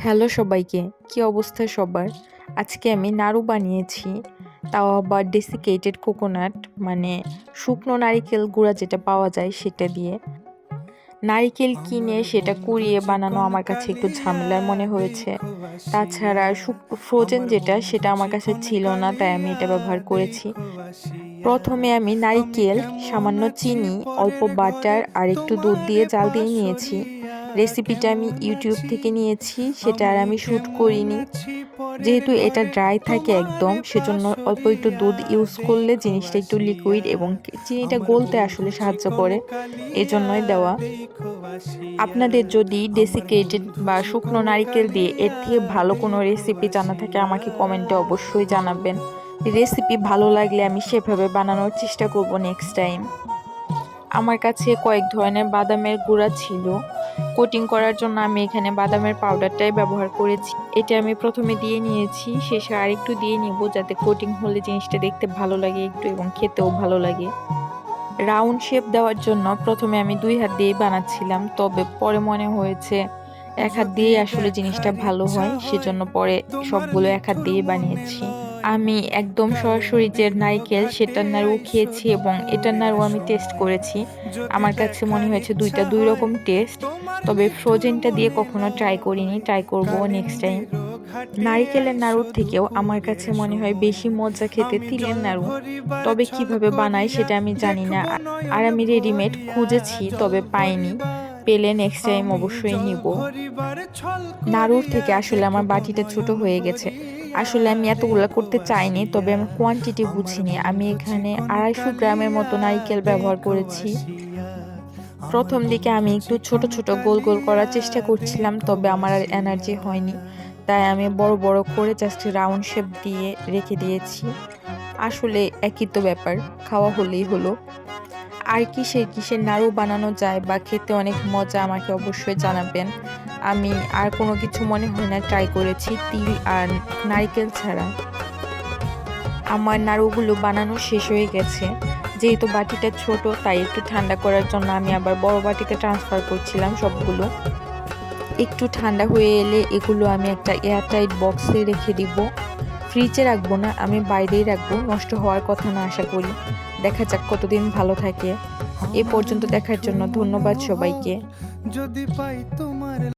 Hello সবাইকে, কি অবস্থা সবার? আজকে আমি নাড়ু বানিয়েছি, তাও আবার ডেসিকেটেড কোকোনাট মানে শুকনো নারিকেল গুঁড়া যেটা পাওয়া যায় সেটা দিয়ে। নারিকেল কিনে সেটা কুড়িয়ে বানানো আমার কাছে একটু ঝামেলার মনে হয়েছে। তাছাড়া ফ্রোজেন যেটা সেটা আমার কাছে ছিল না, তাই আমি এটা ব্যবহার করেছি। প্রথমে আমি নারিকেল, সামান্য চিনি, অল্প বাটার আর একটু দুধ দিয়ে জাল দিয়ে নিয়েছি। রেসিপিটা আমি ইউটিউব থেকে নিয়েছি, সেটা আর আমি শ্যুট করিনি। যেহেতু এটা ড্রাই থাকে একদম, সেজন্য অল্প একটু দুধ ইউজ করলে জিনিসটা একটু লিকুইড এবং চিনিটা গলতে আসলে সাহায্য করে, এজন্যই দেওয়া। আপনাদের যদি ডেসিকেটেড বা শুকনো নারিকেল দিয়ে এর থেকে ভালো কোনো রেসিপি জানা থাকে আমাকে কমেন্টে অবশ্যই জানাবেন। রেসিপি ভালো লাগলে আমি সেভাবে বানানোর চেষ্টা করব নেক্সট টাইম। আমার কাছে কয়েক ধরনের বাদামের গুঁড়া ছিল। কোটিং করার জন্য আমি এখানে বাদামের পাউডারটাই ব্যবহার করেছি। এটা আমি প্রথমে দিয়ে নিয়েছি, শেষে আরেকটু দিয়ে নিব যাতে কোটিং হলে জিনিসটা দেখতে ভালো লাগে একটু এবং খেতেও ভালো লাগে। রাউন্ড শেপ দেওয়ার জন্য প্রথমে আমি 2 হাত দিয়ে বানাচ্ছিলাম, তবে পরে মনে হয়েছে এক হাত দিয়ে আসলে জিনিসটা ভালো হয়, সেজন্য পরে সবগুলো এক হাত দিয়ে বানিয়েছি। আমি একদম সরাসরি যে নারকেল সেটার নাড়ু খেয়েছি এবং এটার নাড়ু আমি টেস্ট করেছি। আমার কাছে মনে হয়েছে দুইটা দুই রকম টেস্ট, তবে ফ্রোজেনটা দিয়ে কখনো ট্রাই করিনি, ট্রাই করব নেক্সট টাইম। নারিকেলের নাড়ুর থেকেও আমার কাছে মনে হয় বেশি মজা খেতে তিলের নাড়ু, তবে কিভাবে বানায় সেটা আমি জানি না। আর আমি রেডিমেড খুঁজেছি তবে পাইনি, পেলে নেক্সট টাইম অবশ্যই নিব। নাড়ুর থেকে আসলে আমার বাটিটা ছোট হয়ে গেছে। আসলে আমি এতগুলো করতে চাইনি, তবে আমি কোয়ান্টিটি বুঝিনি। আমি এখানে 250 গ্রামের মতো নারিকেল ব্যবহার করেছি। প্রথম দিকে আমি একটু ছোট ছোট গোল গোল করার চেষ্টা করছিলাম, তবে আমার আর এনার্জি হয়নি, তাই আমি বড় বড় করে জাস্ট রাউন্ড শেপ দিয়ে রেখে দিয়েছি। আসলে একই তো ব্যাপার, খাওয়া হলেই হলো। আর কিসের নাড়ু বানানো যায় বা খেতে অনেক মজা আমাকে অবশ্যই জানাবেন। আমি আর কোনো কিছু মনে হয় না ট্রাই করেছি তিল আর নারকেল ছাড়া। আমার নাড়ুগুলো বানানো শেষ হয়ে গেছে। যেহেতু বাটিটা ছোট, তাই একটু ঠান্ডা করার জন্য আমি আবার বড় বাটিতে ট্রান্সফার করছিলাম সবগুলো। একটু ঠান্ডা হয়ে এলে এগুলো আমি একটা এয়ারটাইট বক্সে রেখে দিব। ফ্রিজে রাখবো না, আমি বাইরেই রাখবো, নষ্ট হওয়ার কথা না আশা করি। দেখা যাক কতদিন ভালো থাকে। এ পর্যন্ত দেখার জন্য ধন্যবাদ সবাইকে।